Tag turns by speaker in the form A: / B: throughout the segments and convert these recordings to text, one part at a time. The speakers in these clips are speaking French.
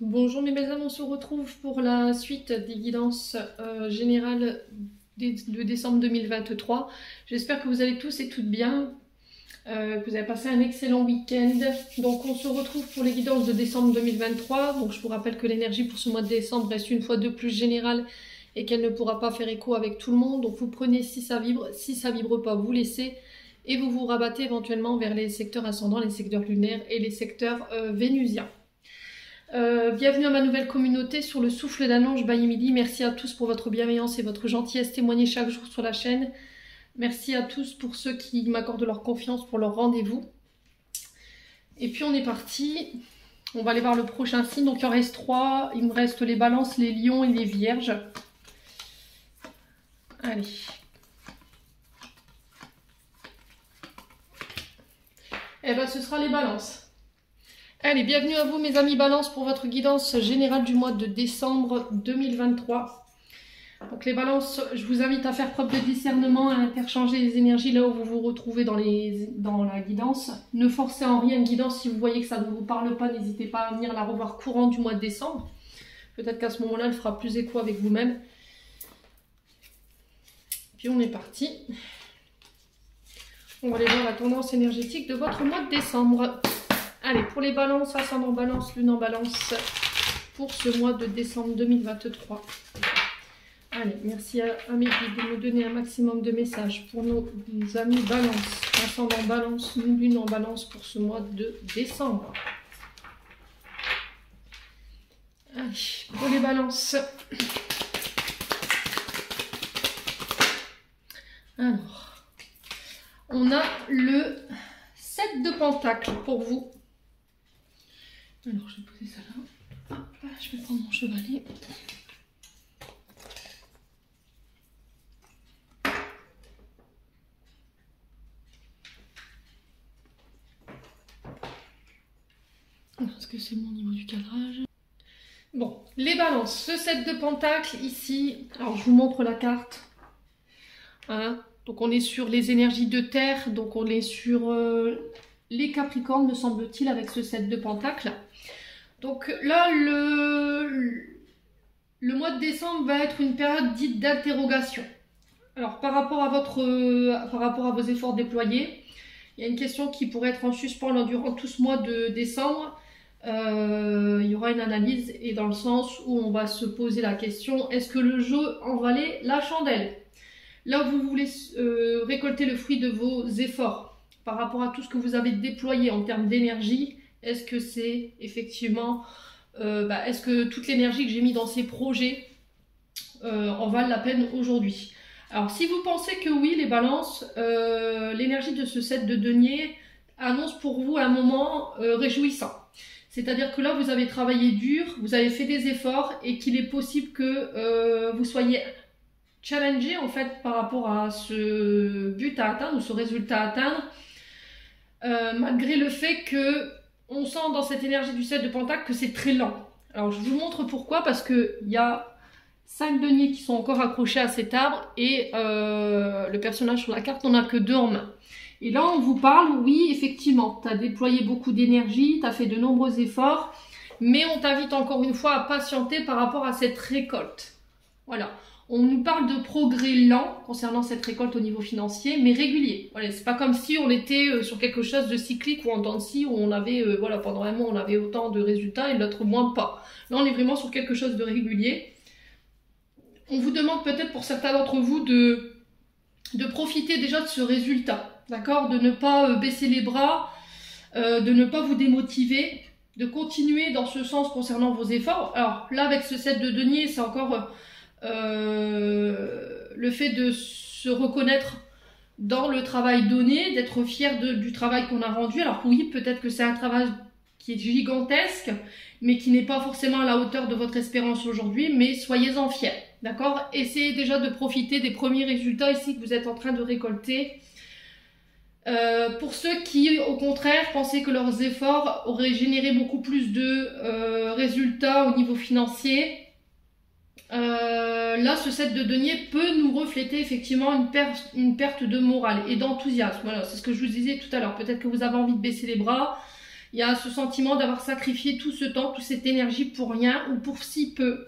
A: Bonjour mes belles âmes, on se retrouve pour la suite des guidances générales de décembre 2023. J'espère que vous allez tous et toutes bien, que vous avez passé un excellent week-end. Donc on se retrouve pour les guidances de décembre 2023. Donc je vous rappelle que l'énergie pour ce mois de décembre reste une fois de plus générale et qu'elle ne pourra pas faire écho avec tout le monde. Donc vous prenez si ça vibre pas, vous laissez et vous vous rabattez éventuellement vers les secteurs ascendants, les secteurs lunaires et les secteurs vénusiens. Bienvenue à ma nouvelle communauté sur le souffle d'un ange by Emily. Merci à tous pour votre bienveillance et votre gentillesse témoignée chaque jour sur la chaîne. Merci à tous pour ceux qui m'accordent leur confiance pour leur rendez-vous. Et puis on est parti. On va aller voir le prochain signe. Donc il en reste 3. Il me reste les balances, les lions et les vierges. Allez. Eh bien ce sera les balances. Allez, bienvenue à vous mes amis Balance pour votre guidance générale du mois de décembre 2023. Donc les balances, je vous invite à faire preuve de discernement, à interchanger les énergies là où vous vous retrouvez dans la guidance. Ne forcez en rien une guidance si vous voyez que ça ne vous parle pas, n'hésitez pas à venir la revoir courant du mois de décembre. Peut-être qu'à ce moment-là, elle fera plus écho avec vous-même. Puis on est parti. On va aller voir la tendance énergétique de votre mois de décembre. Allez, pour les balances, ascendant balance, lune en balance, pour ce mois de décembre 2023. Allez, merci à mes guides de me donner un maximum de messages pour nos amis balance, ascendant balance, lune en balance pour ce mois de décembre. Allez, pour les balances. Alors, on a le 7 de pentacles pour vous. Alors, je vais poser ça là. Hop, là, je vais prendre mon chevalet. Est-ce que c'est bon au niveau du cadrage? Bon, les balances. Ce 7 de pentacles ici. Alors, je vous montre la carte. Hein, donc, on est sur les énergies de terre. Donc, on est sur les capricornes, me semble-t-il, avec ce 7 de pentacles. Donc là, le mois de décembre va être une période dite d'interrogation. Alors par rapport à vos efforts déployés, il y a une question qui pourrait être en suspens durant tout ce mois de décembre. Il y aura une analyse et dans le sens où on va se poser la question, est-ce que le jeu en valait la chandelle? Là où vous voulez récolter le fruit de vos efforts par rapport à tout ce que vous avez déployé en termes d'énergie. Est-ce que c'est effectivement, est-ce que toute l'énergie que j'ai mis dans ces projets en valent la peine aujourd'hui? Alors si vous pensez que oui, les balances, l'énergie de ce 7 de denier annonce pour vous un moment réjouissant. C'est-à-dire que là, vous avez travaillé dur, vous avez fait des efforts et qu'il est possible que vous soyez challengé en fait par rapport à ce but à atteindre ou ce résultat à atteindre, malgré le fait que on sent dans cette énergie du 7 de pentacle que c'est très lent. Alors je vous montre pourquoi, parce qu'il y a 5 deniers qui sont encore accrochés à cet arbre et le personnage sur la carte n'en a que 2 en main. Et là on vous parle, oui effectivement, tu as déployé beaucoup d'énergie, tu as fait de nombreux efforts, mais on t'invite encore une fois à patienter par rapport à cette récolte. Voilà. On nous parle de progrès lent concernant cette récolte au niveau financier, mais régulier. Voilà, c'est pas comme si on était sur quelque chose de cyclique ou en dents de scie où on avait, voilà, pendant un mois on avait autant de résultats et l'autre mois pas. Là on est vraiment sur quelque chose de régulier. On vous demande peut-être pour certains d'entre vous de profiter déjà de ce résultat, d'accord? De ne pas baisser les bras, de ne pas vous démotiver, de continuer dans ce sens concernant vos efforts. Alors là avec ce 7 de denier, c'est encore le fait de se reconnaître dans le travail donné, d'être fier du travail qu'on a rendu. Alors oui, peut-être que c'est un travail qui est gigantesque, mais qui n'est pas forcément à la hauteur de votre espérance aujourd'hui, mais soyez-en fiers, d'accord? Essayez déjà de profiter des premiers résultats ici que vous êtes en train de récolter. Pour ceux qui, au contraire, pensaient que leurs efforts auraient généré beaucoup plus de résultats au niveau financier, là, ce 7 de denier peut nous refléter effectivement une perte de morale et d'enthousiasme. Voilà, c'est ce que je vous disais tout à l'heure. Peut-être que vous avez envie de baisser les bras, Il y a ce sentiment d'avoir sacrifié tout ce temps, toute cette énergie pour rien ou pour si peu.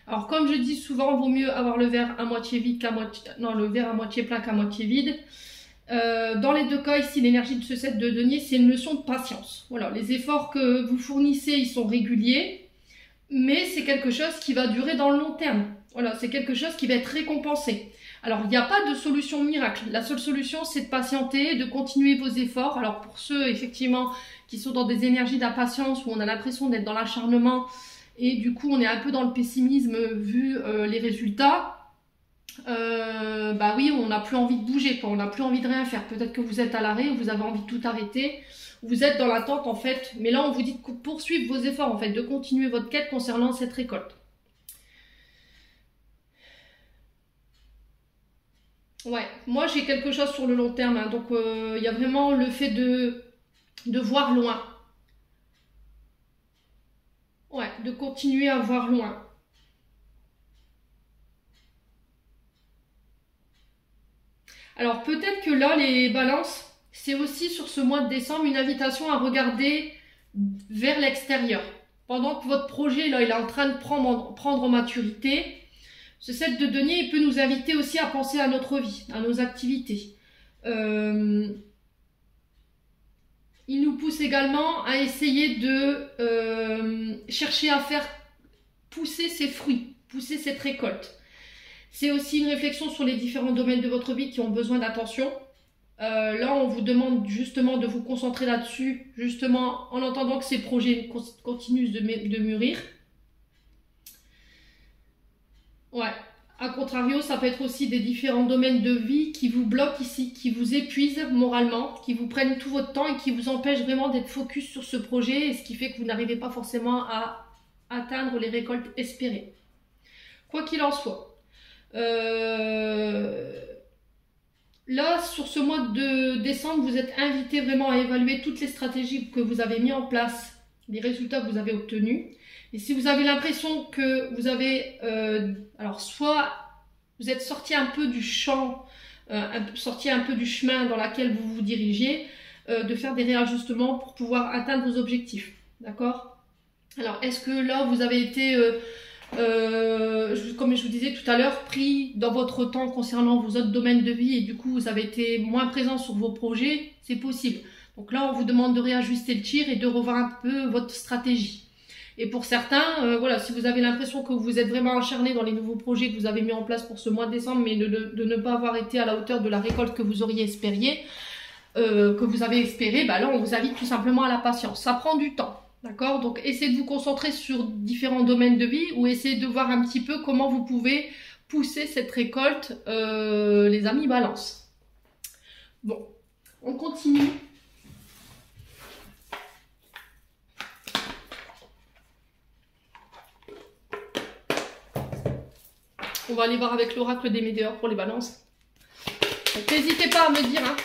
A: Alors comme je dis souvent, il vaut mieux avoir le verre à moitié vide qu'à moitié... Non, le verre à moitié plein qu'à moitié vide. Dans les deux cas, ici, l'énergie de ce set de denier, c'est une leçon de patience. Voilà, les efforts que vous fournissez, ils sont réguliers, mais c'est quelque chose qui va durer dans le long terme. Voilà, c'est quelque chose qui va être récompensé. Alors, il n'y a pas de solution miracle. La seule solution, c'est de patienter, de continuer vos efforts. Alors, pour ceux, effectivement, qui sont dans des énergies d'impatience, où on a l'impression d'être dans l'acharnement, et du coup, on est un peu dans le pessimisme vu les résultats. Bah oui, on n'a plus envie de bouger, quoi. On n'a plus envie de rien faire. Peut-être que vous êtes à l'arrêt, ou vous avez envie de tout arrêter, ou vous êtes dans l'attente, en fait. Mais là, on vous dit de poursuivre vos efforts, en fait, de continuer votre quête concernant cette récolte. Ouais, moi j'ai quelque chose sur le long terme, hein. Donc il y a vraiment le fait de voir loin. Ouais, de continuer à voir loin. Alors peut-être que là, les balances, c'est aussi sur ce mois de décembre une invitation à regarder vers l'extérieur. Pendant que votre projet, là, il est en train de prendre en maturité, ce set de denier, il peut nous inviter aussi à penser à notre vie, à nos activités. Il nous pousse également à essayer de chercher à faire pousser ces fruits, pousser cette récolte. C'est aussi une réflexion sur les différents domaines de votre vie qui ont besoin d'attention. Là, on vous demande justement de vous concentrer là-dessus, justement en entendant que ces projets continuent de mûrir. Ouais. A contrario, ça peut être aussi des différents domaines de vie qui vous bloquent ici, qui vous épuisent moralement, qui vous prennent tout votre temps et qui vous empêchent vraiment d'être focus sur ce projet, et ce qui fait que vous n'arrivez pas forcément à atteindre les récoltes espérées. Quoi qu'il en soit, là, sur ce mois de décembre, vous êtes invité vraiment à évaluer toutes les stratégies que vous avez mises en place, les résultats que vous avez obtenus. Et si vous avez l'impression que vous avez, alors soit vous êtes sorti un peu du champ, sorti un peu du chemin dans lequel vous vous dirigiez, de faire des réajustements pour pouvoir atteindre vos objectifs. D'accord? Alors, est-ce que là, vous avez été, comme je vous disais tout à l'heure, pris dans votre temps concernant vos autres domaines de vie et du coup, vous avez été moins présent sur vos projets? C'est possible. Donc là, on vous demande de réajuster le tir et de revoir un peu votre stratégie. Et pour certains, voilà, si vous avez l'impression que vous êtes vraiment acharné dans les nouveaux projets que vous avez mis en place pour ce mois de décembre, mais de ne pas avoir été à la hauteur de la récolte que vous auriez espéré, bah là, on vous invite tout simplement à la patience. Ça prend du temps, d'accord? Donc, essayez de vous concentrer sur différents domaines de vie ou essayez de voir un petit peu comment vous pouvez pousser cette récolte, les amis balance. Bon, on continue. On va aller voir avec l'oracle des météores pour les balances. Donc n'hésitez pas à me dire. Hein.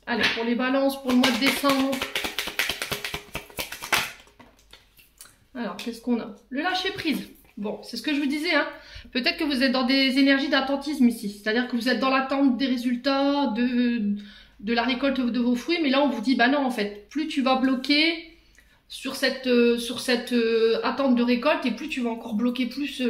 A: Allez, pour les balances, pour le mois de décembre. Alors, qu'est-ce qu'on a? Le lâcher prise. Bon, c'est ce que je vous disais. Hein. Peut-être que vous êtes dans des énergies d'attentisme ici. C'est-à-dire que vous êtes dans l'attente des résultats, de la récolte de vos fruits. Mais là, on vous dit, bah non, en fait, plus tu vas bloquer sur cette attente de récolte et plus tu vas encore bloquer plus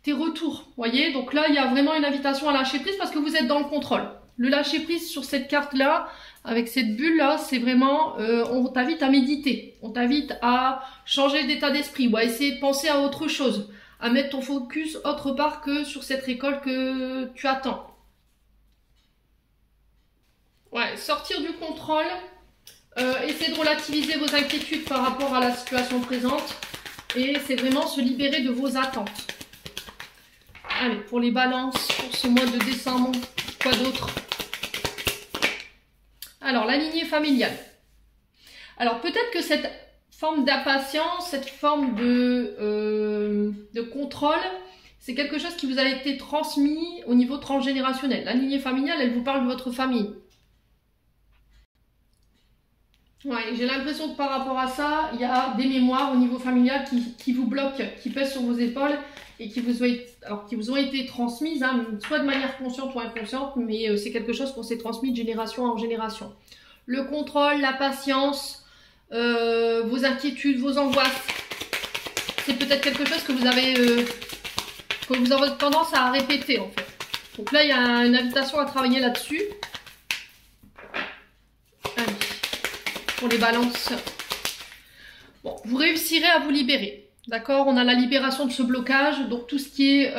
A: tes retours, voyez. Donc là il y a vraiment une invitation à lâcher prise parce que vous êtes dans le contrôle. Le lâcher prise sur cette carte là, avec cette bulle là, c'est vraiment on t'invite à méditer, on t'invite à changer d'état d'esprit ou à essayer de penser à autre chose, à mettre ton focus autre part que sur cette récolte que tu attends. Ouais, sortir du contrôle. Essayez de relativiser vos inquiétudes par rapport à la situation présente et c'est vraiment se libérer de vos attentes. Allez, pour les balances, pour ce mois de décembre, quoi d'autre? Alors, la lignée familiale. Alors, peut-être que cette forme d'impatience, cette forme de contrôle, c'est quelque chose qui vous a été transmis au niveau transgénérationnel. La lignée familiale, elle vous parle de votre famille. Ouais, j'ai l'impression que par rapport à ça, il y a des mémoires au niveau familial qui vous bloquent, qui pèsent sur vos épaules et qui vous ont été transmises, hein, soit de manière consciente ou inconsciente, mais c'est quelque chose qu'on s'est transmis de génération en génération. Le contrôle, la patience, vos inquiétudes, vos angoisses, c'est peut-être quelque chose que vous avez tendance à répéter en fait. Donc là, il y a une invitation à travailler là-dessus. Allez, pour les balances. Bon, vous réussirez à vous libérer. D'accord? On a la libération de ce blocage. Donc tout ce qui est...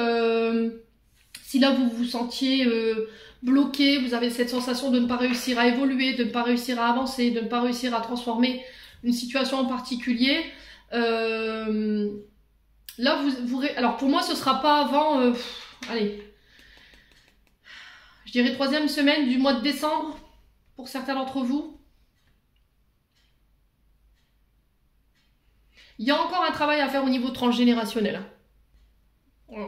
A: si là, vous vous sentiez bloqué, vous avez cette sensation de ne pas réussir à évoluer, de ne pas réussir à avancer, de ne pas réussir à transformer une situation en particulier. Là, alors pour moi, ce sera pas avant... allez... Je dirais 3e semaine du mois de décembre, pour certains d'entre vous. Il y a encore un travail à faire au niveau transgénérationnel.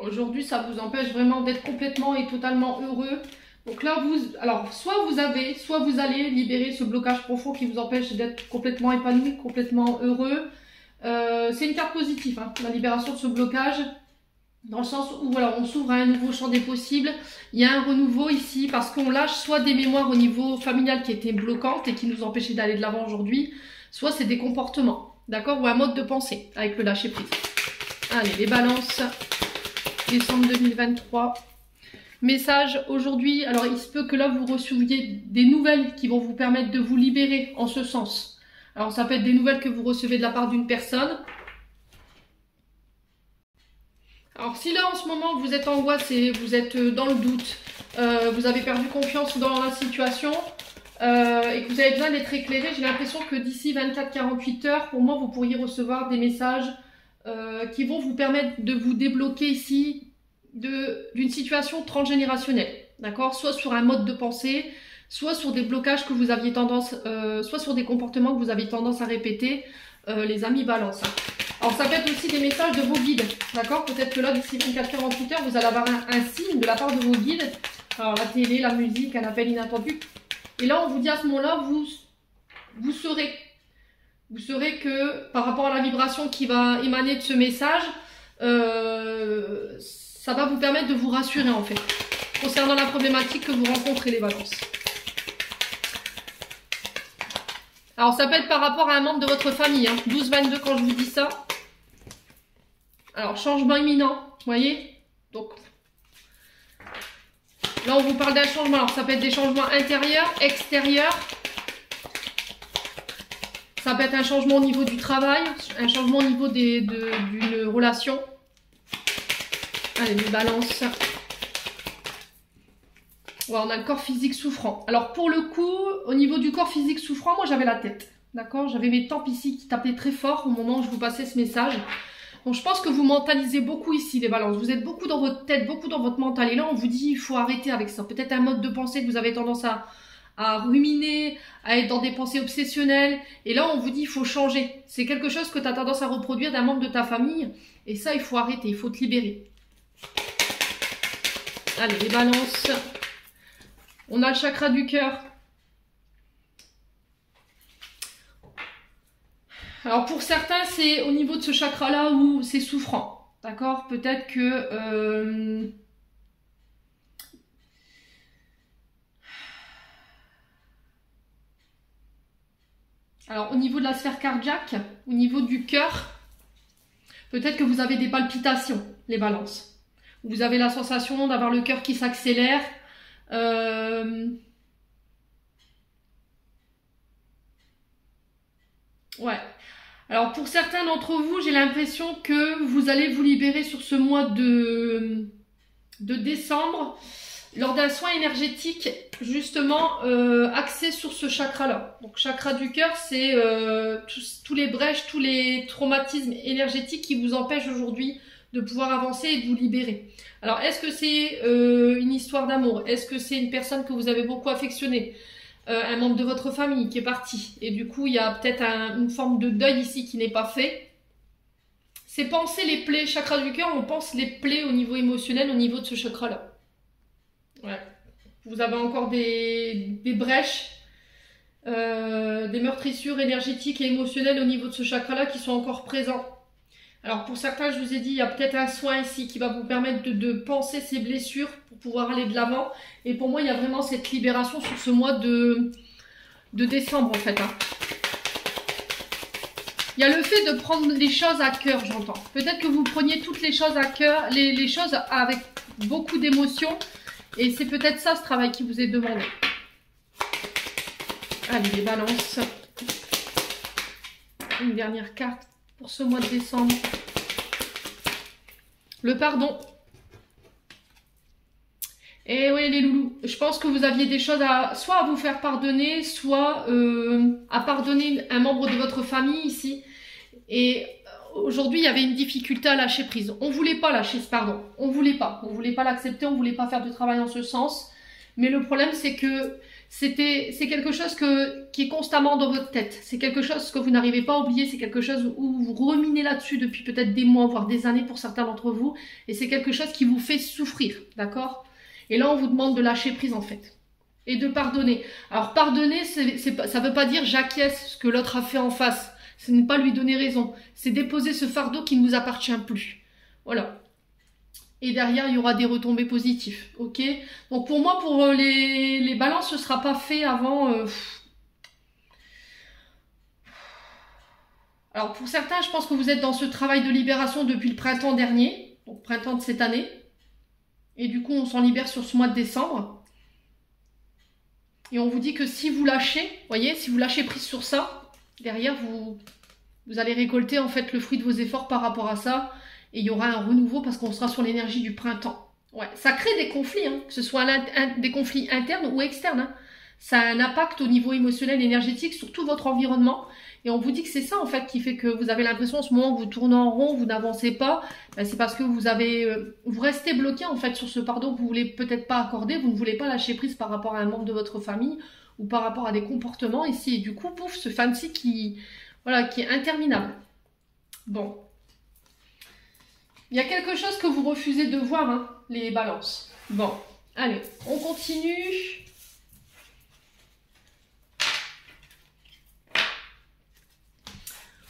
A: Aujourd'hui, ça vous empêche vraiment d'être complètement et totalement heureux. Donc là, soit vous allez libérer ce blocage profond qui vous empêche d'être complètement épanoui, complètement heureux. C'est une carte positive, hein, la libération de ce blocage. Dans le sens où voilà, on s'ouvre à un nouveau champ des possibles. Il y a un renouveau ici parce qu'on lâche soit des mémoires au niveau familial qui étaient bloquantes et qui nous empêchaient d'aller de l'avant aujourd'hui, soit c'est des comportements, d'accord, ou un mode de pensée avec le lâcher prise. Allez, les balances, décembre 2023. Message aujourd'hui, alors il se peut que là vous receviez des nouvelles qui vont vous permettre de vous libérer en ce sens. Alors ça peut être des nouvelles que vous recevez de la part d'une personne. Alors si là en ce moment vous êtes angoissé, vous êtes dans le doute, vous avez perdu confiance dans la situation et que vous avez besoin d'être éclairé, j'ai l'impression que d'ici 24-48 heures, pour moi vous pourriez recevoir des messages qui vont vous permettre de vous débloquer ici d'une situation transgénérationnelle, d'accord? Soit sur un mode de pensée, soit sur des blocages que vous aviez tendance, soit sur des comportements que vous aviez tendance à répéter, les amis balance. Hein. Alors ça peut être aussi des messages de vos guides, d'accord? Peut-être que là, d'ici 24-48 heures, vous allez avoir un signe de la part de vos guides. Alors la télé, la musique, un appel inattendu. Et là, on vous dit à ce moment-là, vous saurez que par rapport à la vibration qui va émaner de ce message, ça va vous permettre de vous rassurer en fait, concernant la problématique que vous rencontrez, les balances. Alors ça peut être par rapport à un membre de votre famille, hein. 12-22 quand je vous dis ça. Alors changement imminent, vous voyez. Donc là on vous parle d'un changement, alors ça peut être des changements intérieurs, extérieurs. Ça peut être un changement au niveau du travail, un changement au niveau d'une relation. Allez, les balances. Ouais, on a le corps physique souffrant. Alors pour le coup, au niveau du corps physique souffrant, moi j'avais la tête. D'accord? J'avais mes tempes ici qui tapaient très fort au moment où je vous passais ce message. Donc je pense que vous mentalisez beaucoup ici les balances. Vous êtes beaucoup dans votre tête, beaucoup dans votre mental. Et là on vous dit il faut arrêter avec ça. Peut-être un mode de pensée que vous avez tendance à ruminer, à être dans des pensées obsessionnelles. Et là on vous dit il faut changer. C'est quelque chose que tu as tendance à reproduire d'un membre de ta famille. Et ça il faut arrêter, il faut te libérer. Allez, les balances. On a le chakra du cœur. Alors pour certains, c'est au niveau de ce chakra-là où c'est souffrant. D'accord? Peut-être que... Alors au niveau de la sphère cardiaque, au niveau du cœur, peut-être que vous avez des palpitations, les balances. Vous avez la sensation d'avoir le cœur qui s'accélère. Ouais. Alors pour certains d'entre vous, j'ai l'impression que vous allez vous libérer sur ce mois de décembre lors d'un soin énergétique justement axé sur ce chakra-là. Donc chakra du cœur, c'est tous les brèches, tous les traumatismes énergétiques qui vous empêchent aujourd'hui de pouvoir avancer et de vous libérer. Alors est-ce que c'est une histoire d'amour? Est-ce que c'est une personne que vous avez beaucoup affectionnée? Un membre de votre famille qui est parti et du coup il y a peut-être une forme de deuil ici qui n'est pas fait. C'est penser les plaies, chakra du cœur, on pense les plaies au niveau émotionnel, au niveau de ce chakra là. Ouais. Vous avez encore des brèches, des meurtrissures énergétiques et émotionnelles au niveau de ce chakra là qui sont encore présents. Alors pour certains, je vous ai dit, il y a peut-être un soin ici qui va vous permettre de panser ces blessures pour pouvoir aller de l'avant. Et pour moi, il y a vraiment cette libération sur ce mois de décembre en fait. Hein. Il y a le fait de prendre les choses à cœur, j'entends. Peut-être que vous preniez toutes les choses à cœur, les choses avec beaucoup d'émotion. Et c'est peut-être ça, ce travail qui vous est demandé. Allez, les balances. Une dernière carte pour ce mois de décembre. Le pardon. Et oui, les loulous, je pense que vous aviez des choses soit à vous faire pardonner, soit à pardonner un membre de votre famille ici. Et aujourd'hui, il y avait une difficulté à lâcher prise. On ne voulait pas lâcher ce pardon. On ne voulait pas. On ne voulait pas l'accepter, on ne voulait pas faire de travail en ce sens. Mais le problème, c'est que c'est quelque chose qui est constamment dans votre tête. C'est quelque chose que vous n'arrivez pas à oublier. C'est quelque chose où vous ruminez là-dessus depuis peut-être des mois, voire des années pour certains d'entre vous. Et c'est quelque chose qui vous fait souffrir, d'accord ? Et là, on vous demande de lâcher prise en fait. Et de pardonner. Alors, pardonner, ça ne veut pas dire j'acquiesce ce que l'autre a fait en face. Ce n'est pas lui donner raison. C'est déposer ce fardeau qui ne nous appartient plus. Voilà. Et derrière, il y aura des retombées positives. Ok. Donc pour moi, pour les balances, ce ne sera pas fait avant... Alors pour certains, je pense que vous êtes dans ce travail de libération depuis le printemps dernier. Donc printemps de cette année. Et du coup, on s'en libère sur ce mois de décembre. Et on vous dit que si vous lâchez, voyez, si vous lâchez prise sur ça, derrière, vous allez récolter en fait le fruit de vos efforts par rapport à ça. Et il y aura un renouveau parce qu'on sera sur l'énergie du printemps. Ouais, ça crée des conflits, hein, que ce soit des conflits internes ou externes. Hein. Ça a un impact au niveau émotionnel et énergétique sur tout votre environnement. Et on vous dit que c'est ça en fait qui fait que vous avez l'impression en ce moment que vous tournez en rond, vous n'avancez pas. Ben, c'est parce que vous restez bloqué en fait sur ce pardon que vous voulez peut-être pas accorder. Vous ne voulez pas lâcher prise par rapport à un membre de votre famille ou par rapport à des comportements ici. Et du coup, pouf, ce fancy qui est interminable. Bon. Il y a quelque chose que vous refusez de voir, hein, les balances. Bon, allez, on continue.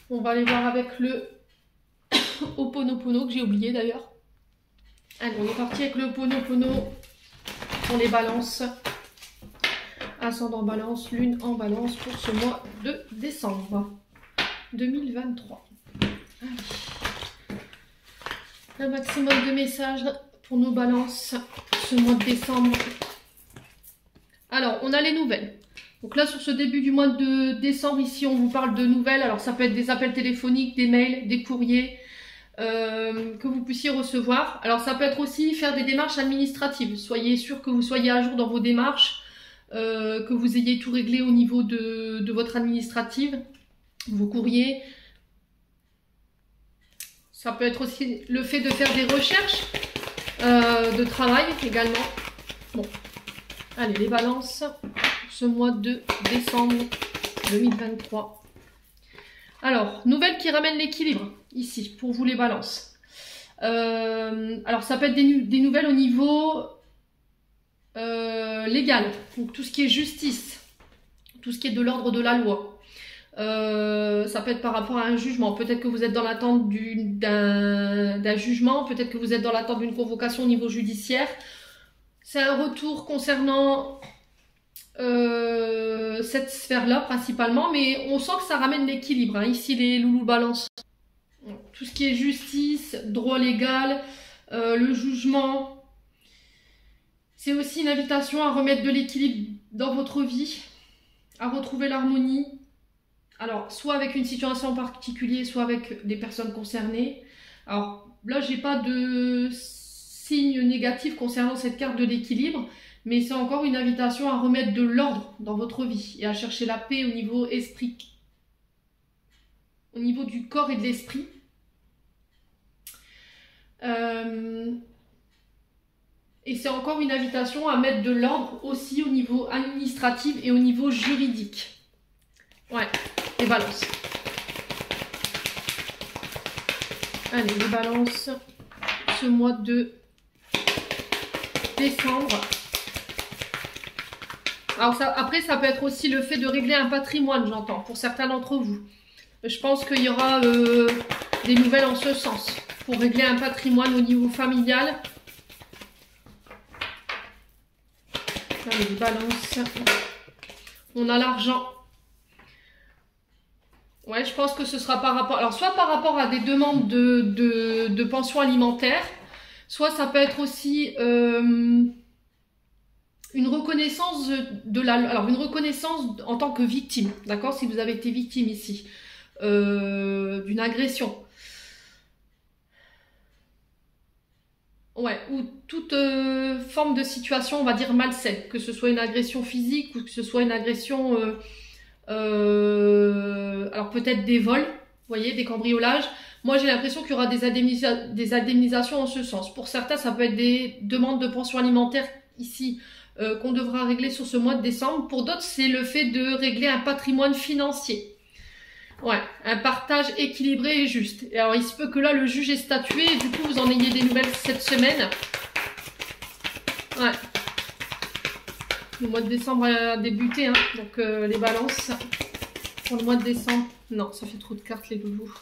A: On va aller voir avec le Ho'oponopono que j'ai oublié d'ailleurs. Allez, on est parti avec le Ho'oponopono pour les balances. Ascendant balance, lune en balance pour ce mois de décembre 2023. Allez. Un maximum de messages pour nos balances ce mois de décembre. Alors, on a les nouvelles. Donc là, sur ce début du mois de décembre, ici, on vous parle de nouvelles. Alors, ça peut être des appels téléphoniques, des mails, des courriers que vous puissiez recevoir. Alors, ça peut être aussi faire des démarches administratives. Soyez sûr que vous soyez à jour dans vos démarches, que vous ayez tout réglé au niveau de votre administrative, vos courriers. Ça peut être aussi le fait de faire des recherches de travail également. Bon, allez, les balances, ce mois de décembre 2023. Alors, nouvelle qui ramène l'équilibre, ici, pour vous les balances. Alors, ça peut être des nouvelles au niveau légal. Donc, tout ce qui est justice, tout ce qui est de l'ordre de la loi. Ça peut être par rapport à un jugement. Peut-être que vous êtes dans l'attente d'un jugement, peut-être que vous êtes dans l'attente d'une convocation au niveau judiciaire. C'est un retour concernant cette sphère-là principalement, mais on sent que ça ramène l'équilibre. Hein. Ici, les loulous balance. Tout ce qui est justice, droit légal, le jugement. C'est aussi une invitation à remettre de l'équilibre dans votre vie, à retrouver l'harmonie. Alors, soit avec une situation en particulier, soit avec des personnes concernées. Alors, là, j'ai pas de signe négatif concernant cette carte de l'équilibre, mais c'est encore une invitation à remettre de l'ordre dans votre vie et à chercher la paix au niveau esprit, au niveau du corps et de l'esprit. Et c'est encore une invitation à mettre de l'ordre aussi au niveau administratif et au niveau juridique. Ouais, les balances. Allez, les balances, ce mois de décembre. Alors ça, après, ça peut être aussi le fait de régler un patrimoine, j'entends, pour certains d'entre vous. Je pense qu'il y aura des nouvelles en ce sens pour régler un patrimoine au niveau familial. Là, les balances. On a l'argent. Ouais, je pense que ce sera par rapport... Alors, soit par rapport à des demandes de pension alimentaire, soit ça peut être aussi une reconnaissance Alors, une reconnaissance en tant que victime, d'accord? Si vous avez été victime ici d'une agression. Ouais, ou toute forme de situation, on va dire, malsaine. Que ce soit une agression physique ou que ce soit une agression... alors peut-être des vols, vous voyez, des cambriolages. Moi j'ai l'impression qu'il y aura des indemnisations en ce sens. Pour certains ça peut être des demandes de pension alimentaire ici qu'on devra régler sur ce mois de décembre. Pour d'autres c'est le fait de régler un patrimoine financier. Ouais, un partage équilibré et juste. Et alors il se peut que là le juge ait statué et du coup vous en ayez des nouvelles cette semaine. Ouais. Le mois de décembre a débuté, hein. Donc les balances pour le mois de décembre. Non, ça fait trop de cartes les loulous.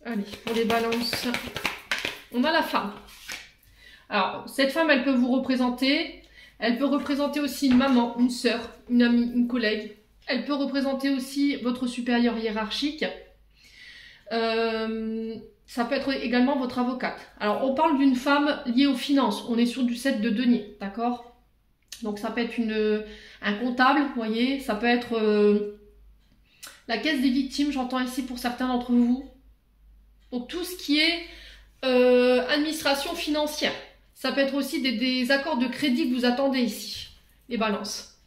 A: Allez, pour les balances, on a la femme. Alors, cette femme, elle peut vous représenter. Elle peut représenter aussi une maman, une sœur, une amie, une collègue. Elle peut représenter aussi votre supérieur hiérarchique. Ça peut être également votre avocate. Alors, on parle d'une femme liée aux finances. On est sur du 7 de denier, d'accord ? Donc ça peut être un comptable, vous voyez, ça peut être la caisse des victimes, j'entends ici pour certains d'entre vous. Donc tout ce qui est administration financière. Ça peut être aussi des accords de crédit que vous attendez ici, les balances.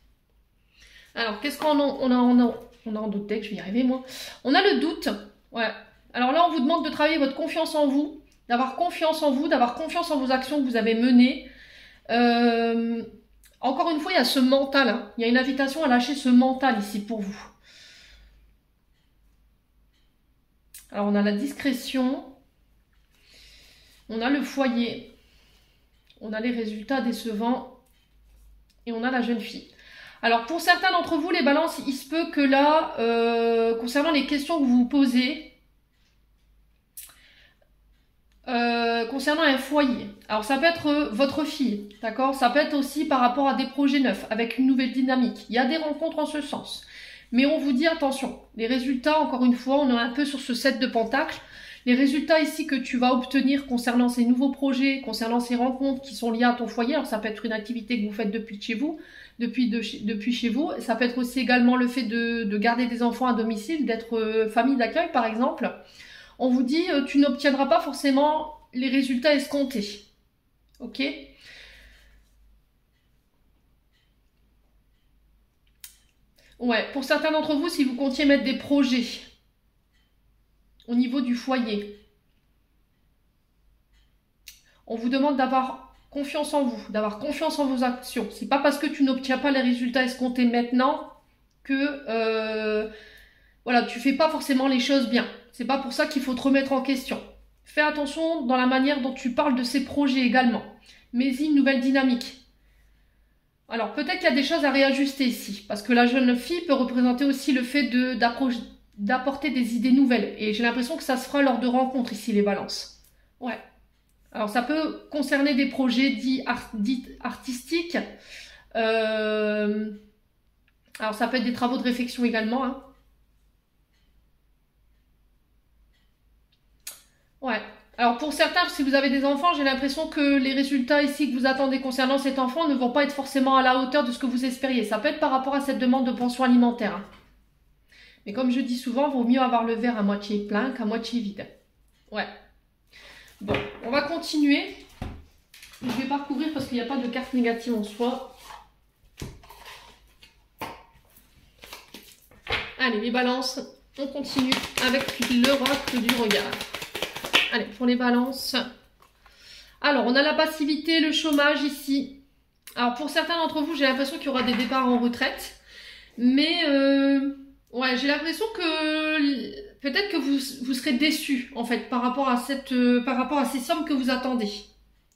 A: Alors qu'est-ce qu'on a en doute, je vais y arriver moi. On a le doute, ouais. Alors là on vous demande de travailler votre confiance en vous, d'avoir confiance en vous, d'avoir confiance en vos actions que vous avez menées. Encore une fois, il y a ce mental, hein. Il y a une invitation à lâcher ce mental ici pour vous. Alors, on a la discrétion, on a le foyer, on a les résultats décevants et on a la jeune fille. Alors, pour certains d'entre vous, les balances, il se peut que là, concernant les questions que vous vous posez, concernant un foyer. Alors ça peut être votre fille, d'accord? Ça peut être aussi par rapport à des projets neufs, avec une nouvelle dynamique. Il y a des rencontres en ce sens. Mais on vous dit attention, les résultats, encore une fois, on est un peu sur ce 7 de pentacles. Les résultats ici que tu vas obtenir concernant ces nouveaux projets, concernant ces rencontres qui sont liées à ton foyer, alors ça peut être une activité que vous faites depuis chez vous, depuis chez vous. Ça peut être aussi également le fait de garder des enfants à domicile, d'être famille d'accueil par exemple. On vous dit, tu n'obtiendras pas forcément les résultats escomptés. Ok? Ouais, pour certains d'entre vous, si vous comptiez mettre des projets au niveau du foyer, on vous demande d'avoir confiance en vous, d'avoir confiance en vos actions. C'est pas parce que tu n'obtiens pas les résultats escomptés maintenant que voilà, tu fais pas forcément les choses bien. C'est pas pour ça qu'il faut te remettre en question. Fais attention dans la manière dont tu parles de ces projets également. Mets-y une nouvelle dynamique. Alors peut-être qu'il y a des choses à réajuster ici, parce que la jeune fille peut représenter aussi le fait d'apporter des idées nouvelles. Et j'ai l'impression que ça se fera lors de rencontres ici, les balances. Ouais. Alors ça peut concerner des projets dits artistiques. Alors ça peut être des travaux de réflexion également, hein. Ouais. Alors pour certains, si vous avez des enfants, j'ai l'impression que les résultats ici que vous attendez concernant cet enfant ne vont pas être forcément à la hauteur de ce que vous espériez. Ça peut être par rapport à cette demande de pension alimentaire, hein. Mais comme je dis souvent, il vaut mieux avoir le verre à moitié plein qu'à moitié vide. Ouais. Bon, on va continuer. Je vais parcourir parce qu'il n'y a pas de carte négative en soi. Allez, les balances, on continue avec l'oracle du regard. Allez, pour les balances. Alors, on a la passivité, le chômage ici. Alors, pour certains d'entre vous, j'ai l'impression qu'il y aura des départs en retraite. Mais, ouais, j'ai l'impression que peut-être que vous serez déçus, en fait, par rapport à ces sommes que vous attendez.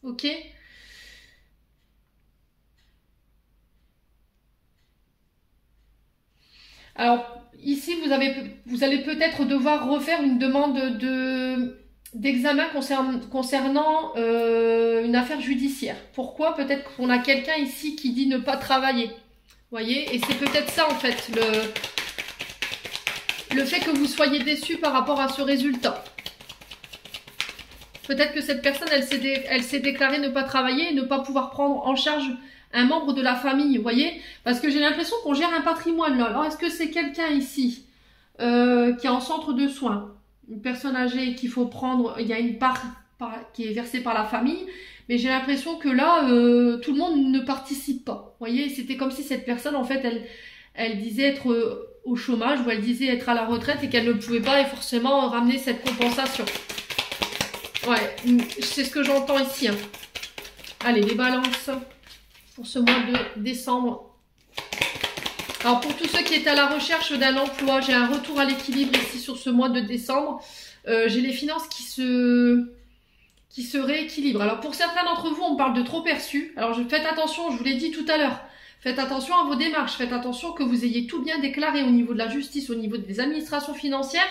A: Ok? Alors, ici, vous allez peut-être devoir refaire une demande d'examen concernant une affaire judiciaire. Pourquoi? Peut-être qu'on a quelqu'un ici qui dit ne pas travailler. Vous voyez? Et c'est peut-être ça, en fait, le fait que vous soyez déçu par rapport à ce résultat. Peut-être que cette personne, elle s'est déclarée ne pas travailler et ne pas pouvoir prendre en charge un membre de la famille, vous voyez? Parce que j'ai l'impression qu'on gère un patrimoine là. Alors, est-ce que c'est quelqu'un ici qui est en centre de soins? Une personne âgée qu'il faut prendre, il y a une part qui est versée par la famille, mais j'ai l'impression que là, tout le monde ne participe pas. Vous voyez? C'était comme si cette personne, en fait, elle disait être au chômage ou elle disait être à la retraite et qu'elle ne pouvait pas forcément ramener cette compensation. Ouais, c'est ce que j'entends ici. Hein. Allez, les balances pour ce mois de décembre. Alors, pour tous ceux qui étaient à la recherche d'un emploi, j'ai un retour à l'équilibre ici sur ce mois de décembre. J'ai les finances qui se rééquilibrent. Alors, pour certains d'entre vous, on parle de trop perçu. Alors, faites attention, je vous l'ai dit tout à l'heure. Faites attention à vos démarches. Faites attention que vous ayez tout bien déclaré au niveau de la justice, au niveau des administrations financières.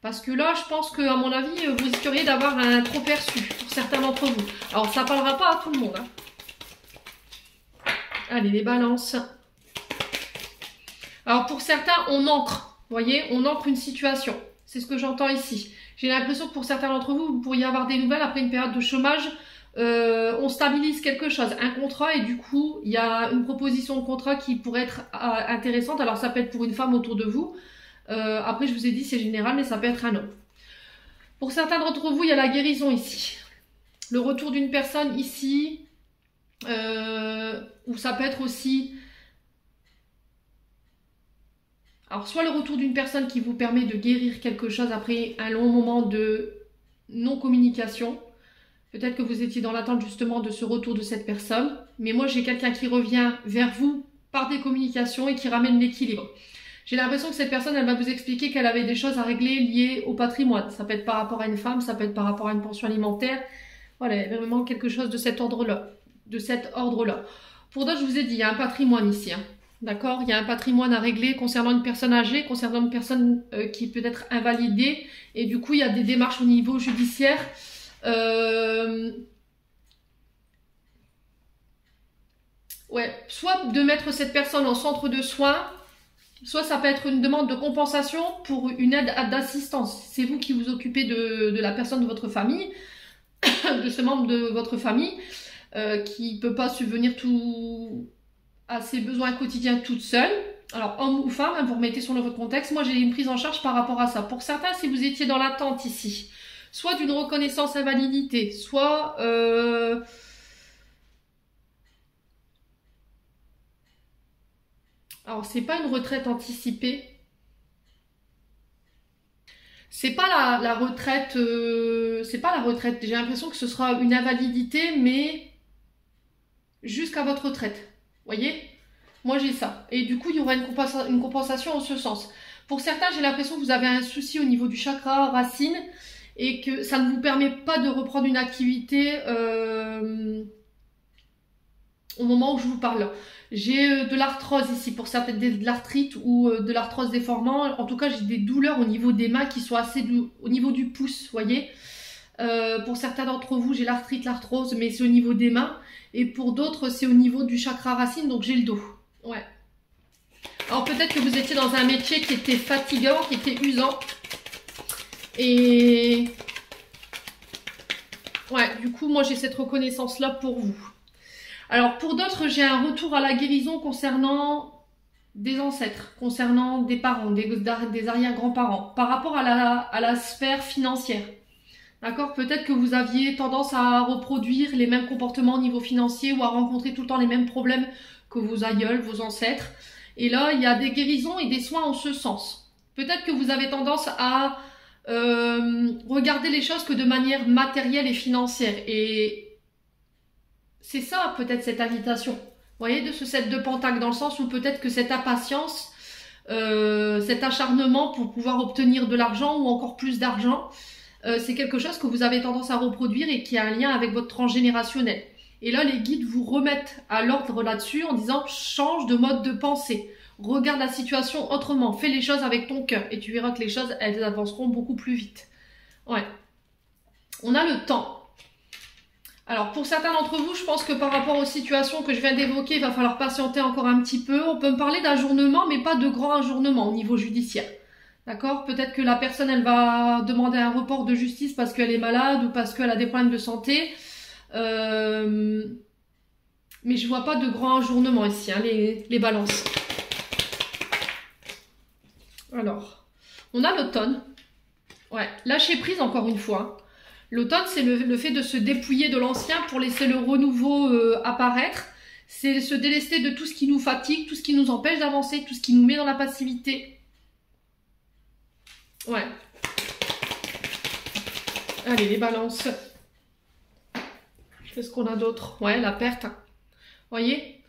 A: Parce que là, je pense qu'à mon avis, vous risqueriez d'avoir un trop perçu pour certains d'entre vous. Alors, ça ne parlera pas à tout le monde. Hein. Allez, les balances. Alors, pour certains, on ancre. Vous voyez, on ancre une situation. C'est ce que j'entends ici. J'ai l'impression que pour certains d'entre vous, vous pourriez avoir des nouvelles après une période de chômage. On stabilise quelque chose, un contrat, et du coup, il y a une proposition de contrat qui pourrait être intéressante. Alors, ça peut être pour une femme autour de vous. Après, je vous ai dit, c'est général, mais ça peut être un homme. Pour certains d'entre vous, il y a la guérison ici. Le retour d'une personne ici, ou ça peut être aussi... Alors, soit le retour d'une personne qui vous permet de guérir quelque chose après un long moment de non-communication. Peut-être que vous étiez dans l'attente justement de ce retour de cette personne. Mais moi, j'ai quelqu'un qui revient vers vous par des communications et qui ramène l'équilibre. J'ai l'impression que cette personne, elle va vous expliquer qu'elle avait des choses à régler liées au patrimoine. Ça peut être par rapport à une femme, ça peut être par rapport à une pension alimentaire. Voilà, il y a vraiment quelque chose de cet ordre-là. Pour d'autres, je vous ai dit, il y a un patrimoine ici. Hein. D'accord? Il y a un patrimoine à régler concernant une personne âgée, concernant une personne qui peut être invalidée. Et du coup, il y a des démarches au niveau judiciaire. Ouais, soit de mettre cette personne en centre de soins, soit ça peut être une demande de compensation pour une aide d'assistance. C'est vous qui vous occupez de la personne de votre famille, de ce membre de votre famille, qui ne peut pas subvenir à ses besoins quotidiens toute seule. Alors, homme ou femme, hein, vous remettez sur votre contexte. Moi, j'ai une prise en charge par rapport à ça. Pour certains, si vous étiez dans l'attente ici, soit d'une reconnaissance invalidité, soit... Alors, c'est pas une retraite anticipée. C'est pas la retraite... c'est pas la retraite. J'ai l'impression que ce sera une invalidité, mais jusqu'à votre retraite. Voyez? Moi, j'ai ça. Et du coup, il y aura une compensation en ce sens. Pour certains, j'ai l'impression que vous avez un souci au niveau du chakra racine et que ça ne vous permet pas de reprendre une activité au moment où je vous parle. J'ai de l'arthrose ici, pour certaines de l'arthrite ou de l'arthrose déformant. En tout cas, j'ai des douleurs au niveau des mains qui sont assez au niveau du pouce, voyez. Pour certains d'entre vous, j'ai l'arthrite, l'arthrose, mais c'est au niveau des mains. Et pour d'autres, c'est au niveau du chakra racine, donc j'ai le dos. Ouais. Alors peut-être que vous étiez dans un métier qui était fatigant, qui était usant. Et... ouais, du coup, moi, j'ai cette reconnaissance-là pour vous. Alors, pour d'autres, j'ai un retour à la guérison concernant des ancêtres, concernant des parents, des arrière-grands-parents, par rapport à la sphère financière. D'accord? Peut-être que vous aviez tendance à reproduire les mêmes comportements au niveau financier ou à rencontrer tout le temps les mêmes problèmes que vos aïeuls, vos ancêtres. Et là, il y a des guérisons et des soins en ce sens. Peut-être que vous avez tendance à regarder les choses que de manière matérielle et financière. Et c'est ça, peut-être, cette invitation. Vous voyez, de ce 7 de pentacle, dans le sens où peut-être que cette impatience, cet acharnement pour pouvoir obtenir de l'argent ou encore plus d'argent, c'est quelque chose que vous avez tendance à reproduire et qui a un lien avec votre transgénérationnel. Et là, les guides vous remettent à l'ordre là-dessus en disant « change de mode de pensée ». Regarde la situation autrement. Fais les choses avec ton cœur et tu verras que les choses, elles avanceront beaucoup plus vite. Ouais. On a le temps. Alors, pour certains d'entre vous, je pense que par rapport aux situations que je viens d'évoquer, il va falloir patienter encore un petit peu. On peut me parler d'ajournement, mais pas de grand ajournement au niveau judiciaire. D'accord? Peut-être que la personne, elle va demander un report de justice parce qu'elle est malade ou parce qu'elle a des problèmes de santé. Mais je vois pas de grand ajournement ici, hein, les balances. Alors, on a l'automne. Ouais, lâcher prise encore une fois. L'automne, c'est le fait de se dépouiller de l'ancien pour laisser le renouveau apparaître. C'est se délester de tout ce qui nous fatigue, tout ce qui nous empêche d'avancer, tout ce qui nous met dans la passivité. Ouais. Allez, les balances. Qu'est-ce qu'on a d'autre? Ouais, la perte. Voyez?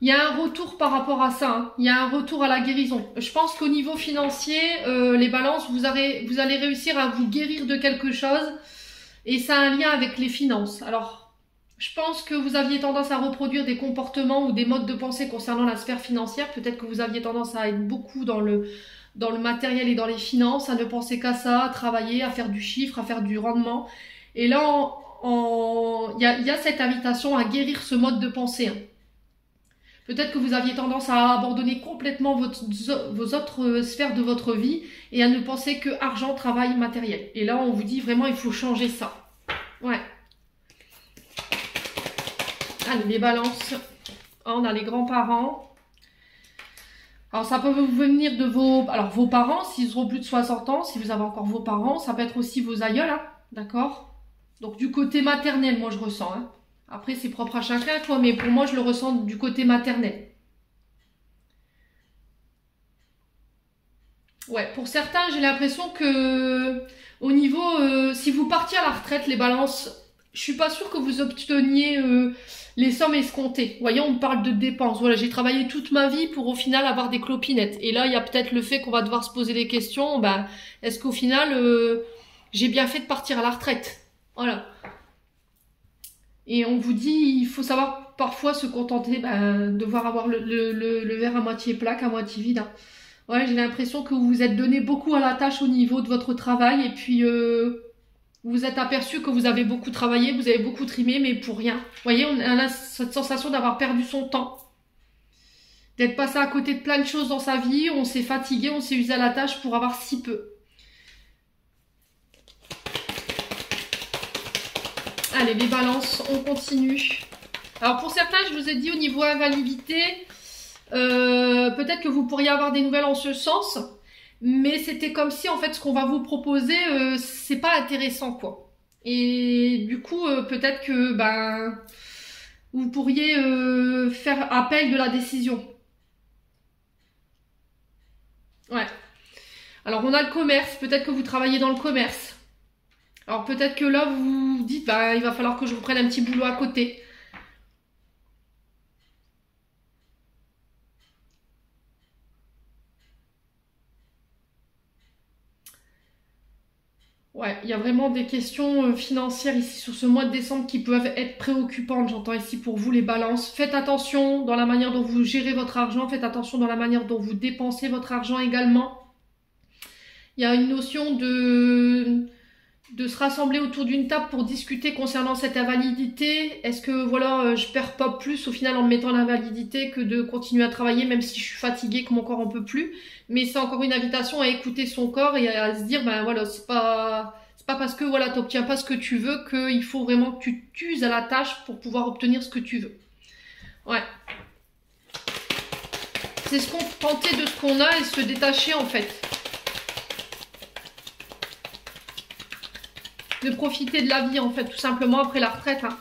A: Il y a un retour par rapport à ça. Hein. Il y a un retour à la guérison. Je pense qu'au niveau financier, les balances, vous allez réussir à vous guérir de quelque chose. Et ça a un lien avec les finances. Alors, je pense que vous aviez tendance à reproduire des comportements ou des modes de pensée concernant la sphère financière. Peut-être que vous aviez tendance à être beaucoup dans le matériel et dans les finances, à ne penser qu'à ça, à travailler, à faire du chiffre, à faire du rendement. Et là, il y a cette invitation à guérir ce mode de pensée. Hein. Peut-être que vous aviez tendance à abandonner complètement vos autres sphères de votre vie et à ne penser que argent, travail, matériel. Et là, on vous dit vraiment, il faut changer ça. Ouais. Allez, les balances. On a les grands-parents. Alors, ça peut vous venir de vos parents, s'ils auront plus de 60 ans, si vous avez encore vos parents. Ça peut être aussi vos aïeuls, hein, d'accord? Donc, du côté maternel, moi, je ressens, hein. Après, c'est propre à chacun, quoi, mais pour moi, je le ressens du côté maternel. Ouais, pour certains, j'ai l'impression que au niveau, si vous partiez à la retraite, les balances, je suis pas sûre que vous obteniez les sommes escomptées. Vous voyez, on me parle de dépenses. Voilà, j'ai travaillé toute ma vie pour au final avoir des clopinettes. Et là, il y a peut-être le fait qu'on va devoir se poser des questions. Ben, est-ce qu'au final, j'ai bien fait de partir à la retraite? Voilà. Et on vous dit, il faut savoir parfois se contenter, devoir avoir le verre à moitié plein qu'à moitié vide. Hein. Ouais, j'ai l'impression que vous vous êtes donné beaucoup à la tâche au niveau de votre travail et puis vous vous êtes aperçu que vous avez beaucoup travaillé, vous avez beaucoup trimé, mais pour rien. Vous voyez, on a cette sensation d'avoir perdu son temps, d'être passé à côté de plein de choses dans sa vie, on s'est fatigué, on s'est usé à la tâche pour avoir si peu. Allez, les balances, on continue. Alors pour certains, je vous ai dit au niveau invalidité, peut-être que vous pourriez avoir des nouvelles en ce sens, mais c'était comme si en fait ce qu'on va vous proposer, c'est pas intéressant quoi. Et du coup, peut-être que vous pourriez faire appel de la décision. Ouais. Alors on a le commerce, peut-être que vous travaillez dans le commerce. Alors peut-être que là vous vous dites il va falloir que je vous prenne un petit boulot à côté. Ouais, il y a vraiment des questions financières ici sur ce mois de décembre qui peuvent être préoccupantes, j'entends ici pour vous les balances. Faites attention dans la manière dont vous gérez votre argent, faites attention dans la manière dont vous dépensez votre argent également. Il y a une notion de se rassembler autour d'une table pour discuter concernant cette invalidité. Est-ce que voilà, je perds pas plus au final en me mettant l'invalidité que de continuer à travailler même si je suis fatiguée, que mon corps en peut plus. Mais c'est encore une invitation à écouter son corps et à se dire voilà, c'est pas parce que voilà, t'obtiens pas ce que tu veux qu'il faut vraiment que tu t'uses à la tâche pour pouvoir obtenir ce que tu veux. Ouais. C'est se contenter de ce qu'on a et se détacher en fait. De profiter de la vie en fait tout simplement après la retraite. Hein.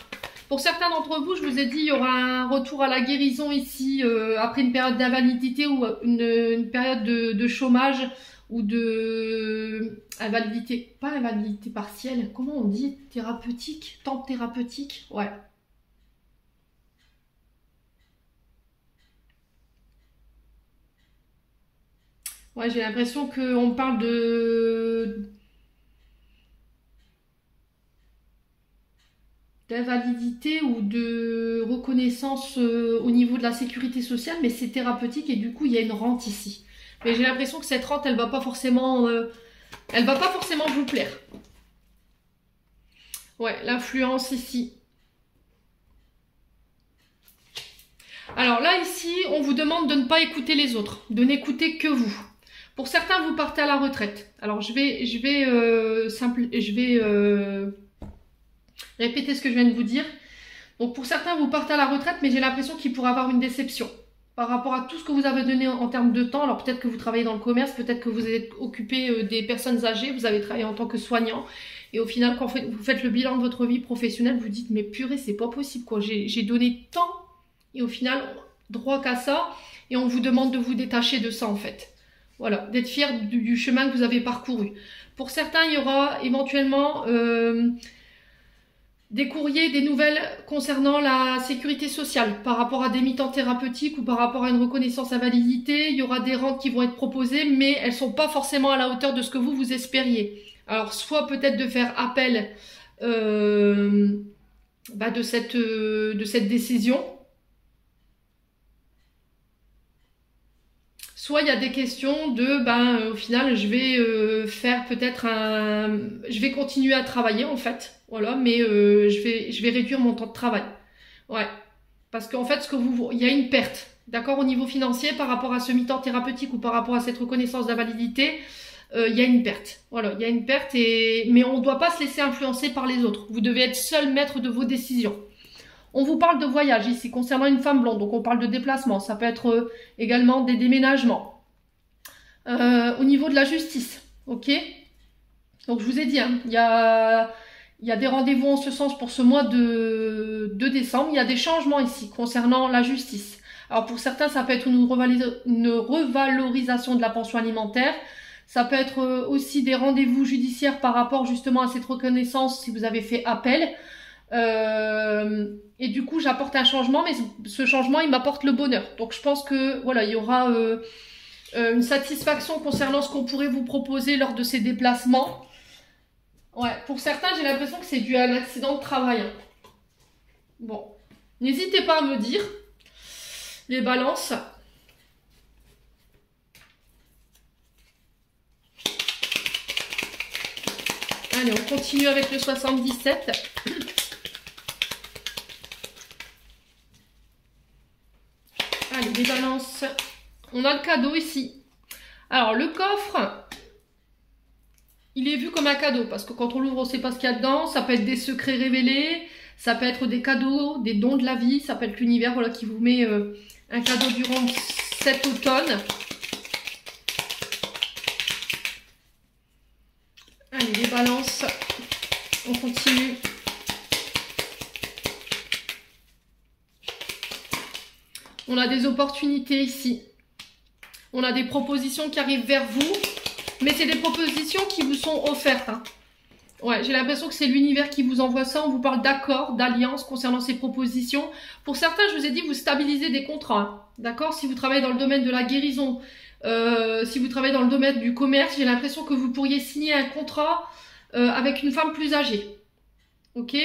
A: Pour certains d'entre vous, je vous ai dit, il y aura un retour à la guérison ici après une période d'invalidité ou une période de chômage ou de invalidité, pas invalidité partielle, comment on dit? Thérapeutique? Temps thérapeutique? Ouais. Ouais, j'ai l'impression qu'on parle d'invalidité ou de reconnaissance au niveau de la sécurité sociale, mais c'est thérapeutique et du coup il y a une rente ici. Mais j'ai l'impression que cette rente, elle va pas forcément vous plaire. Ouais, l'influence ici. Alors là, ici, on vous demande de ne pas écouter les autres, de n'écouter que vous. Pour certains, vous partez à la retraite. Alors, je vais répéter ce que je viens de vous dire. Donc, pour certains, vous partez à la retraite, mais j'ai l'impression qu'il pourrait avoir une déception par rapport à tout ce que vous avez donné en termes de temps. Alors, peut-être que vous travaillez dans le commerce, peut-être que vous êtes occupé des personnes âgées, vous avez travaillé en tant que soignant. Et au final, quand vous faites le bilan de votre vie professionnelle, vous dites, mais purée, c'est pas possible, quoi. J'ai donné tant. Et au final, droit qu'à ça. Et on vous demande de vous détacher de ça, en fait. Voilà, d'être fier du chemin que vous avez parcouru. Pour certains, il y aura éventuellement des courriers, des nouvelles concernant la sécurité sociale par rapport à des mi-temps thérapeutiques ou par rapport à une reconnaissance invalidité. Il y aura des rentes qui vont être proposées, mais elles ne sont pas forcément à la hauteur de ce que vous espériez. Alors, soit peut-être de faire appel de cette décision. Soit il y a des questions de, au final, je vais faire peut-être je vais continuer à travailler en fait, voilà, mais je vais réduire mon temps de travail. Ouais, parce qu'en fait, il y a une perte, d'accord, au niveau financier par rapport à ce mi-temps thérapeutique ou par rapport à cette reconnaissance d'invalidité, il y a une perte. Voilà, il y a une perte, mais on ne doit pas se laisser influencer par les autres. Vous devez être seul maître de vos décisions. On vous parle de voyage ici, concernant une femme blonde, donc on parle de déplacement. Ça peut être également des déménagements. Au niveau de la justice, ok. Donc je vous ai dit, hein, il y a des rendez-vous en ce sens pour ce mois de décembre. Il y a des changements ici concernant la justice. Alors pour certains, ça peut être une revalorisation de la pension alimentaire. Ça peut être aussi des rendez-vous judiciaires par rapport justement à cette reconnaissance si vous avez fait appel. Et du coup j'apporte un changement, mais ce changement il m'apporte le bonheur, donc je pense que voilà, il y aura une satisfaction concernant ce qu'on pourrait vous proposer lors de ces déplacements. Ouais, pour certains j'ai l'impression que c'est dû à un accident de travail. Bon, n'hésitez pas à me dire les balances. Allez, on continue avec le 77. Allez, les balances. On a le cadeau ici. Alors, le coffre, il est vu comme un cadeau parce que quand on l'ouvre, on ne sait pas ce qu'il y a dedans. Ça peut être des secrets révélés, ça peut être des cadeaux, des dons de la vie. Ça peut être l'univers, voilà, qui vous met un cadeau durant cet automne. Allez, les balances. On continue. On a des opportunités ici. On a des propositions qui arrivent vers vous. Mais c'est des propositions qui vous sont offertes. Hein. Ouais, j'ai l'impression que c'est l'univers qui vous envoie ça. On vous parle d'accords, d'alliances concernant ces propositions. Pour certains, je vous ai dit, vous stabilisez des contrats. Hein. D'accord? Si vous travaillez dans le domaine de la guérison, si vous travaillez dans le domaine du commerce, j'ai l'impression que vous pourriez signer un contrat avec une femme plus âgée. Ok?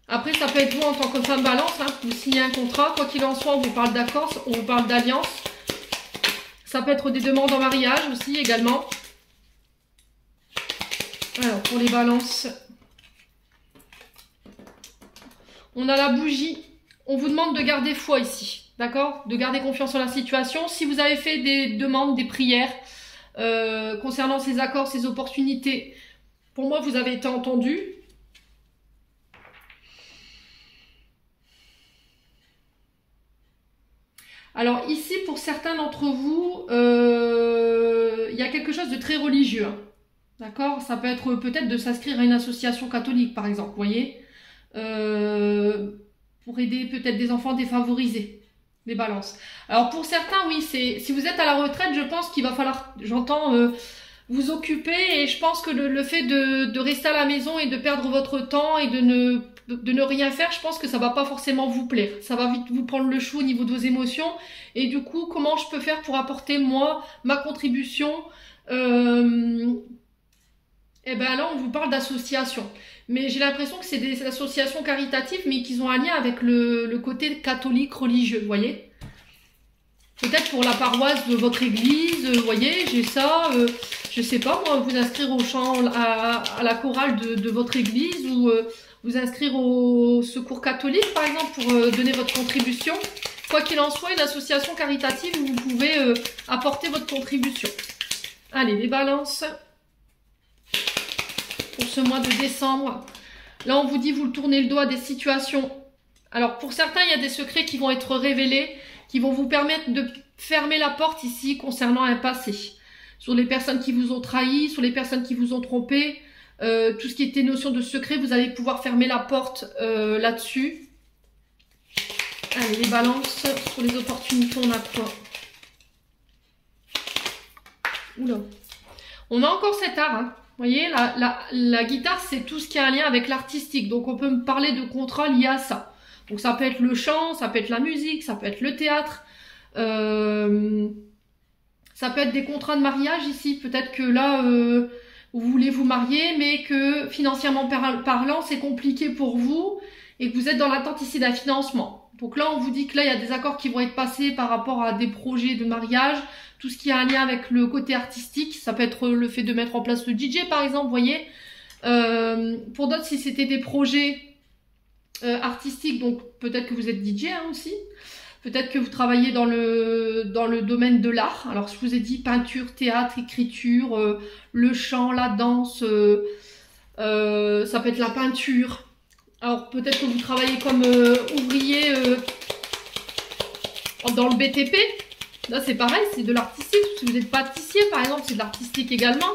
A: Après, ça peut être vous en tant que femme balance, hein, vous signez un contrat, quoi qu'il en soit, on vous parle d'accord, on vous parle d'alliance. Ça peut être des demandes en mariage aussi, également. Alors, pour les balances, on a la bougie. On vous demande de garder foi ici, d'accord? De garder confiance en la situation. Si vous avez fait des demandes, des prières concernant ces accords, ces opportunités, pour moi, vous avez été entendu. Alors ici, pour certains d'entre vous, il y a quelque chose de très religieux. Hein. D'accord? Ça peut être peut-être de s'inscrire à une association catholique, par exemple, vous voyez? Pour aider peut-être des enfants défavorisés, les balances. Alors pour certains, oui, si vous êtes à la retraite, je pense qu'il va falloir, j'entends, vous occuper. Et je pense que le fait de rester à la maison et de perdre votre temps et de ne rien faire, je pense que ça va pas forcément vous plaire. Ça va vite vous prendre le chou au niveau de vos émotions. Et du coup, comment je peux faire pour apporter, moi, ma contribution Eh ben là, on vous parle d'associations. Mais j'ai l'impression que c'est des associations caritatives, mais qu'ils ont un lien avec le côté catholique religieux, vous voyez. Peut-être pour la paroisse de votre église, vous voyez, j'ai ça, je sais pas, moi, vous inscrire au chant, à la chorale de votre église, ou vous inscrire au secours catholique, par exemple, pour donner votre contribution. Quoi qu'il en soit, une association caritative où vous pouvez apporter votre contribution. Allez, les balances. Pour ce mois de décembre. Là, on vous dit, vous le tournez le dos à des situations. Alors, pour certains, il y a des secrets qui vont être révélés, qui vont vous permettre de fermer la porte ici concernant un passé. Sur les personnes qui vous ont trahi, sur les personnes qui vous ont trompé, tout ce qui était notion de secret, vous allez pouvoir fermer la porte là-dessus. Allez, les balances. Sur les opportunités, on a quoi? Oula. On a encore cet art, hein. Vous voyez, la guitare, c'est tout ce qui a un lien avec l'artistique. Donc, on peut me parler de contrats liés à ça. Donc, ça peut être le chant, ça peut être la musique, ça peut être le théâtre. Ça peut être des contrats de mariage ici. Peut-être que là, vous voulez vous marier, mais que financièrement parlant, c'est compliqué pour vous et que vous êtes dans l'attente ici d'un financement. Donc là, on vous dit que là, il y a des accords qui vont être passés par rapport à des projets de mariage. Tout ce qui a un lien avec le côté artistique, ça peut être le fait de mettre en place le DJ par exemple, vous voyez. Pour d'autres, si c'était des projets artistiques, donc peut-être que vous êtes DJ hein, aussi. Peut-être que vous travaillez dans le domaine de l'art. Alors je vous ai dit peinture, théâtre, écriture, le chant, la danse, ça peut être la peinture. Alors peut-être que vous travaillez comme ouvrier dans le BTP. Là, c'est pareil, c'est de l'artistique. Si vous êtes pâtissier, par exemple, c'est de l'artistique également.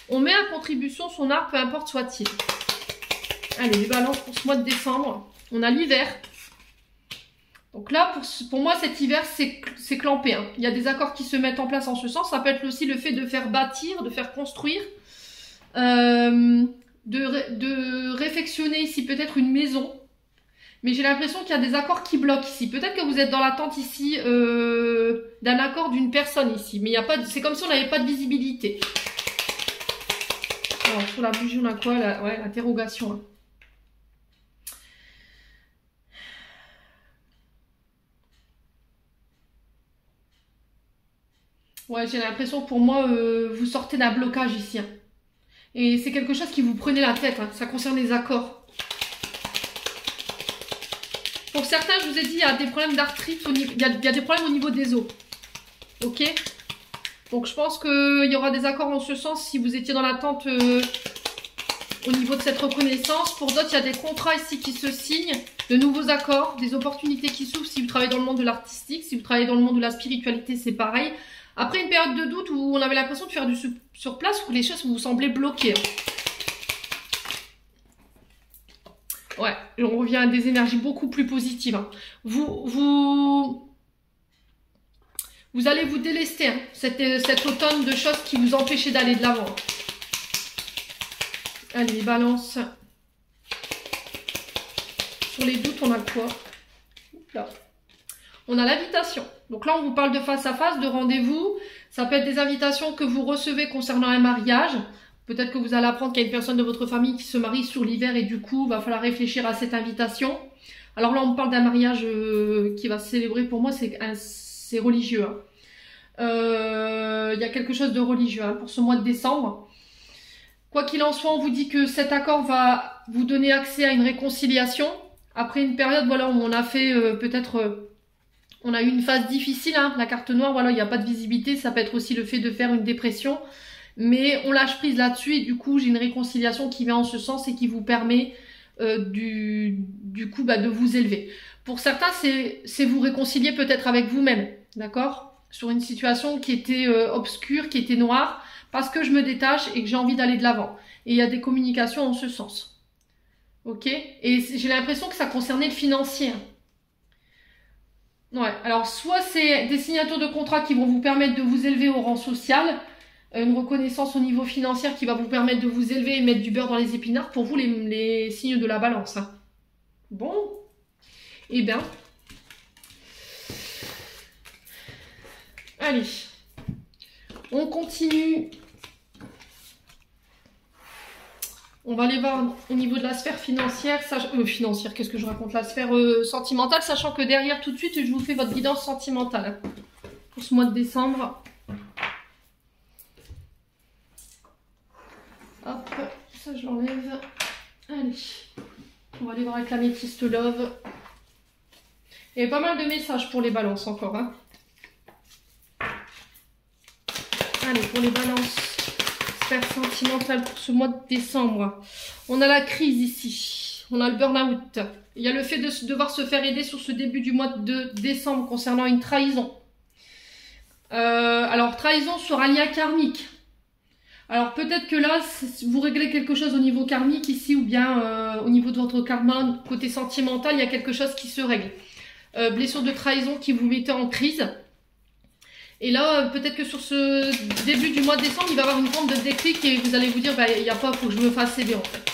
A: On met à contribution son art, peu importe soit-il. Allez, les balances pour ce mois de décembre. On a l'hiver. Donc là, pour moi, cet hiver, c'est clampé. Hein. Il y a des accords qui se mettent en place en ce sens. Ça peut être aussi le fait de faire bâtir, de faire construire. De réfectionner ici peut-être une maison. Mais j'ai l'impression qu'il y a des accords qui bloquent ici. Peut-être que vous êtes dans l'attente ici d'un accord d'une personne ici. Mais il y a pas c'est comme si on n'avait pas de visibilité. Alors, sur la bougie, on a quoi là? Ouais, l'interrogation. Hein. Ouais, j'ai l'impression pour moi, vous sortez d'un blocage ici. Hein. Et c'est quelque chose qui vous prenait la tête. Hein. Ça concerne les accords. Pour certains, je vous ai dit, il y a des problèmes d'arthrite, il y a des problèmes au niveau des os. Ok? Donc, je pense qu'il y aura des accords en ce sens si vous étiez dans l'attente au niveau de cette reconnaissance. Pour d'autres, il y a des contrats ici qui se signent, de nouveaux accords, des opportunités qui s'ouvrent si vous travaillez dans le monde de l'artistique. Si vous travaillez dans le monde de la spiritualité, c'est pareil. Après une période de doute où on avait l'impression de faire du sur place, où les choses vous semblaient bloquées. Ouais, on revient à des énergies beaucoup plus positives. Hein. Vous allez vous délester hein, cet automne de choses qui vous empêchaient d'aller de l'avant. Allez, balance. Sur les doutes, on a quoi? Là. On a l'invitation. Donc là, on vous parle de face à face, de rendez-vous. Ça peut être des invitations que vous recevez concernant un mariage. Peut-être que vous allez apprendre qu'il y a une personne de votre famille qui se marie sur l'hiver et du coup, il va falloir réfléchir à cette invitation. Alors là, on me parle d'un mariage qui va se célébrer. Pour moi, c'est religieux. Hein. Il y a quelque chose de religieux hein, pour ce mois de décembre. Quoi qu'il en soit, on vous dit que cet accord va vous donner accès à une réconciliation. Après une période voilà, où on a fait peut-être... on a eu une phase difficile, hein, la carte noire, voilà, il n'y a pas de visibilité. Ça peut être aussi le fait de faire une dépression. Mais on lâche prise là-dessus et du coup, j'ai une réconciliation qui vient en ce sens et qui vous permet du coup de vous élever. Pour certains, c'est vous réconcilier peut-être avec vous-même, d'accord? Sur une situation qui était obscure, qui était noire, parce que je me détache et que j'ai envie d'aller de l'avant. Et il y a des communications en ce sens. Ok? Et j'ai l'impression que ça concernait le financier. Ouais, alors soit c'est des signatures de contrats qui vont vous permettre de vous élever au rang social, une reconnaissance au niveau financier qui va vous permettre de vous élever et mettre du beurre dans les épinards pour vous les signes de la balance. Hein. Bon, eh bien, allez, on continue. On va aller voir au niveau de la sphère financière, financière, qu'est-ce que je raconte? La sphère sentimentale, sachant que derrière, tout de suite, je vous fais votre guidance sentimentale pour ce mois de décembre. Hop, ça je l'enlève. Allez, on va aller voir avec l'améthyste love. Il y a pas mal de messages pour les balances encore. Hein. Allez, pour les balances, sphère sentimentale pour ce mois de décembre. On a la crise ici. On a le burn-out. Il y a le fait de devoir se faire aider sur ce début du mois de décembre concernant une trahison. Alors, trahison sur un lien karmique. Alors, peut-être que là, vous réglez quelque chose au niveau karmique ici ou bien au niveau de votre karma, côté sentimental, il y a quelque chose qui se règle. Blessure de trahison qui vous mettait en crise. Et là, peut-être que sur ce début du mois de décembre, il va y avoir une forme de déclic et vous allez vous dire, bah, il n'y a pas, il faut que je me fasse aider en fait.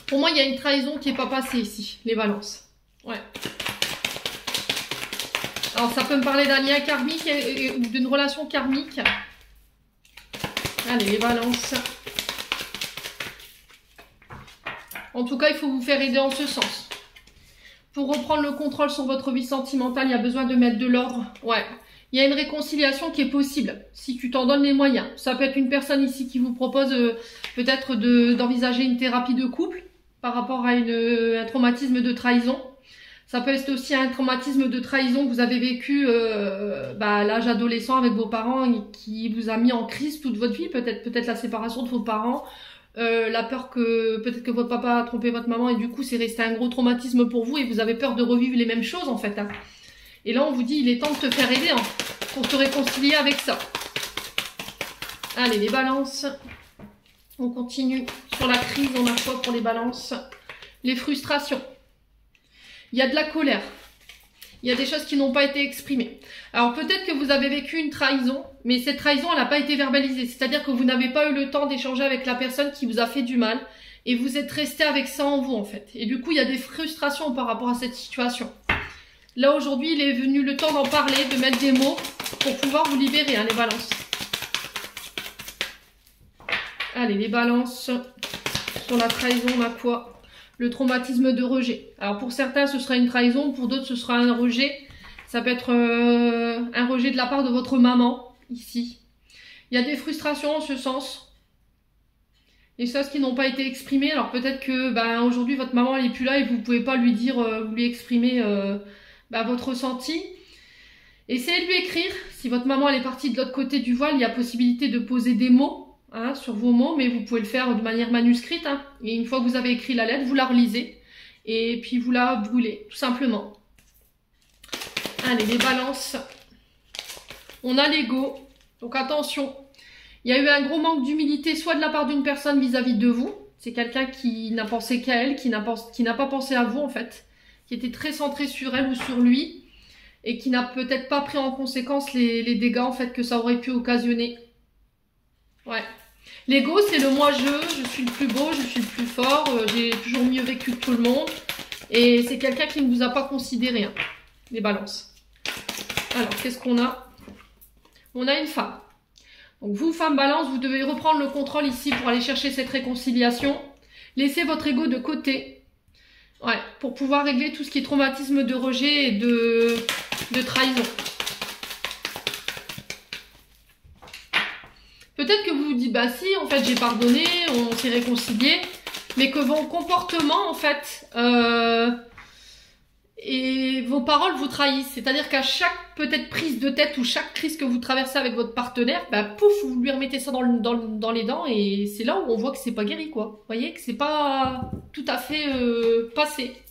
A: Pour moi, il y a une trahison qui n'est pas passée ici, les balances. Ouais. Alors, ça peut me parler d'un lien karmique ou d'une relation karmique. Allez, les balances. En tout cas, il faut vous faire aider en ce sens. Pour reprendre le contrôle sur votre vie sentimentale, il y a besoin de mettre de l'ordre. Ouais. Il y a une réconciliation qui est possible, si tu t'en donnes les moyens. Ça peut être une personne ici qui vous propose peut-être d'envisager une thérapie de couple par rapport à un traumatisme de trahison. Ça peut être aussi un traumatisme de trahison que vous avez vécu à l'âge adolescent avec vos parents et qui vous a mis en crise toute votre vie. Peut-être la séparation de vos parents. La peur que peut-être que votre papa a trompé votre maman et du coup c'est resté un gros traumatisme pour vous et vous avez peur de revivre les mêmes choses en fait. Hein. Et là on vous dit il est temps de te faire aider hein, pour te réconcilier avec ça. Allez les balances. On continue sur la crise, on a quoi pour les balances? Les frustrations. Il y a de la colère. Il y a des choses qui n'ont pas été exprimées. Alors peut-être que vous avez vécu une trahison, mais cette trahison, elle n'a pas été verbalisée. C'est-à-dire que vous n'avez pas eu le temps d'échanger avec la personne qui vous a fait du mal. Et vous êtes resté avec ça en vous, en fait. Et du coup, il y a des frustrations par rapport à cette situation. Là, aujourd'hui, il est venu le temps d'en parler, de mettre des mots pour pouvoir vous libérer, hein, les balances. Allez, les balances. Sur la trahison, on a quoi? Le traumatisme de rejet. Alors pour certains, ce sera une trahison, pour d'autres, ce sera un rejet. Ça peut être un rejet de la part de votre maman, ici. Il y a des frustrations en ce sens. Des choses qui n'ont pas été exprimées. Alors peut-être que aujourd'hui, votre maman elle n'est plus là et vous ne pouvez pas lui dire, vous lui exprimer votre ressenti. Essayez de lui écrire. Si votre maman elle est partie de l'autre côté du voile, il y a possibilité de poser des mots. Hein, sur vos mots, mais vous pouvez le faire de manière manuscrite. Hein. Et une fois que vous avez écrit la lettre, vous la relisez. Et puis vous la brûlez, tout simplement. Allez, les balances. On a l'ego. Donc attention. Il y a eu un gros manque d'humilité, soit de la part d'une personne vis-à-vis de vous. C'est quelqu'un qui n'a pensé qu'à elle, qui n'a pas pensé à vous, en fait. Qui était très centré sur elle ou sur lui. Et qui n'a peut-être pas pris en conséquence les dégâts, en fait, que ça aurait pu occasionner. Ouais. L'ego, c'est le moi-je suis le plus beau, je suis le plus fort, j'ai toujours mieux vécu que tout le monde. Et c'est quelqu'un qui ne vous a pas considéré, hein, les balances. Alors, qu'est-ce qu'on a? On a une femme. Donc vous, femme balance, vous devez reprendre le contrôle ici pour aller chercher cette réconciliation. Laissez votre ego de côté. Ouais, pour pouvoir régler tout ce qui est traumatisme de rejet et de trahison. Peut-être que vous vous dites, bah si, en fait, j'ai pardonné, on s'est réconcilié, mais que vos comportements, en fait, et vos paroles vous trahissent. C'est-à-dire qu'à chaque peut-être prise de tête ou chaque crise que vous traversez avec votre partenaire, bah pouf, vous lui remettez ça dans les dents et c'est là où on voit que c'est pas guéri, quoi. Vous voyez que c'est pas tout à fait passé.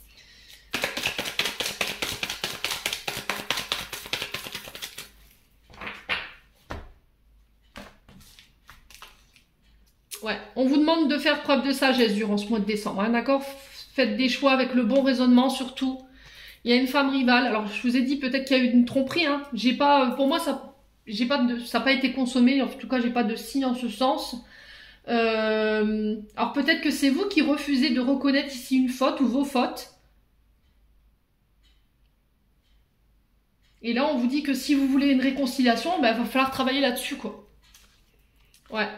A: Ouais, on vous demande de faire preuve de sagesse durant ce mois de décembre, hein, d'accord? Faites des choix avec le bon raisonnement surtout. Il y a une femme rivale, alors je vous ai dit peut-être qu'il y a eu une tromperie, hein. Pour moi ça n'a pas été consommé, en tout cas j'ai pas de signe en ce sens. Alors peut-être que c'est vous qui refusez de reconnaître ici une faute ou vos fautes. Et là on vous dit que si vous voulez une réconciliation, il va falloir travailler là-dessus, quoi. Ouais.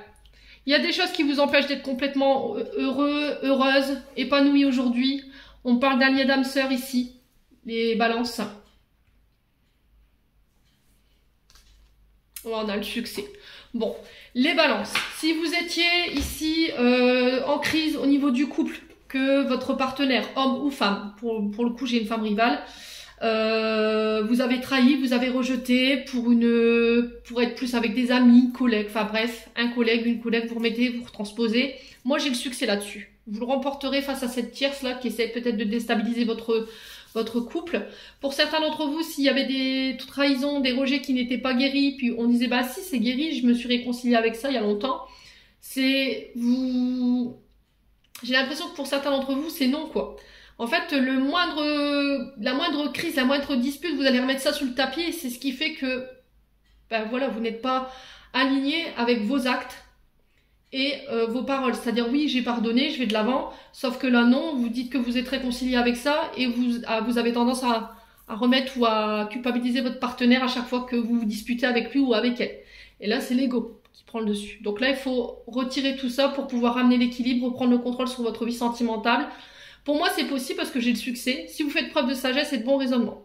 A: Il y a des choses qui vous empêchent d'être complètement heureux, heureuse, épanoui aujourd'hui. On parle d'un lien d'âme sœur ici, les balances. Oh, on a le succès. Bon, les balances. Si vous étiez ici en crise au niveau du couple, que votre partenaire, homme ou femme, pour le coup j'ai une femme rivale, vous avez trahi, vous avez rejeté pour être plus avec des amis, collègues, enfin bref, un collègue, une collègue, vous remettez, vous retransposez. Moi j'ai le succès là-dessus. Vous le remporterez face à cette tierce là qui essaie peut-être de déstabiliser votre couple. Pour certains d'entre vous, s'il y avait des trahisons, des rejets qui n'étaient pas guéris, puis on disait bah si c'est guéri, je me suis réconciliée avec ça il y a longtemps. J'ai l'impression que pour certains d'entre vous c'est non quoi. En fait, la moindre crise, la moindre dispute, vous allez remettre ça sous le tapis et c'est ce qui fait que, ben voilà, vous n'êtes pas aligné avec vos actes et vos paroles. C'est-à-dire, oui, j'ai pardonné, je vais de l'avant, sauf que là, non, vous dites que vous êtes réconcilié avec ça et vous avez tendance à remettre ou à culpabiliser votre partenaire à chaque fois que vous vous disputez avec lui ou avec elle. Et là, c'est l'ego qui prend le dessus. Donc là, il faut retirer tout ça pour pouvoir ramener l'équilibre, reprendre le contrôle sur votre vie sentimentale. Pour moi, c'est possible parce que j'ai le succès. Si vous faites preuve de sagesse et de bon raisonnement.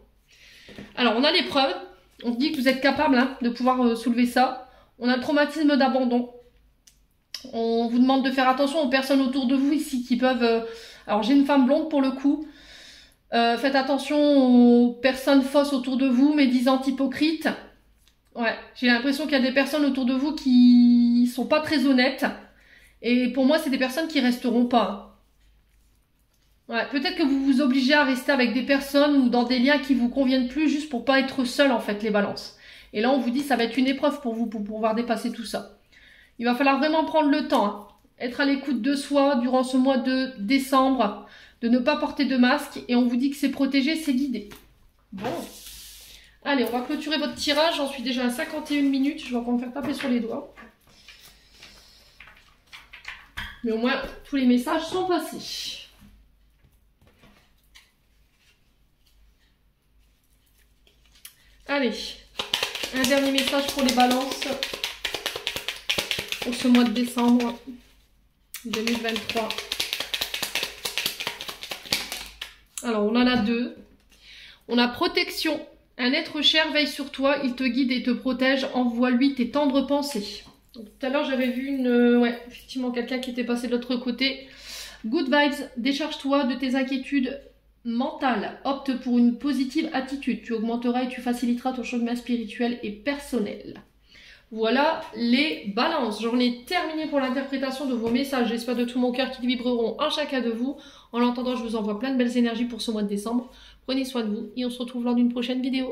A: Alors, on a les preuves. On dit que vous êtes capable de pouvoir soulever ça. On a le traumatisme d'abandon. On vous demande de faire attention aux personnes autour de vous ici qui peuvent... Alors, j'ai une femme blonde pour le coup. Faites attention aux personnes fausses autour de vous, médisantes, hypocrites. Ouais, j'ai l'impression qu'il y a des personnes autour de vous qui sont pas très honnêtes. Et pour moi, c'est des personnes qui resteront pas. Ouais, peut-être que vous vous obligez à rester avec des personnes ou dans des liens qui vous conviennent plus juste pour pas être seul en fait les balances. Et là on vous dit ça va être une épreuve pour vous pour pouvoir dépasser tout ça. Il va falloir vraiment prendre le temps, être à l'écoute de soi durant ce mois de décembre, de ne pas porter de masque et on vous dit que c'est protégé, c'est guidé. Bon, allez on va clôturer votre tirage, j'en suis déjà à 51 minutes, je vais encore me faire taper sur les doigts. Mais au moins tous les messages sont passés. Allez, un dernier message pour les balances pour ce mois de décembre 2023. Alors, on en a deux. On a protection. Un être cher veille sur toi, il te guide et te protège. Envoie-lui tes tendres pensées. Donc, tout à l'heure, j'avais vu effectivement quelqu'un qui était passé de l'autre côté. Good vibes, décharge-toi de tes inquiétudes mentale, opte pour une positive attitude, tu augmenteras et tu faciliteras ton chemin spirituel et personnel. Voilà les balances, j'en ai terminé pour l'interprétation de vos messages, j'espère de tout mon cœur qu'ils vibreront en chacun de vous. En l'attendant, je vous envoie plein de belles énergies pour ce mois de décembre, prenez soin de vous et on se retrouve lors d'une prochaine vidéo.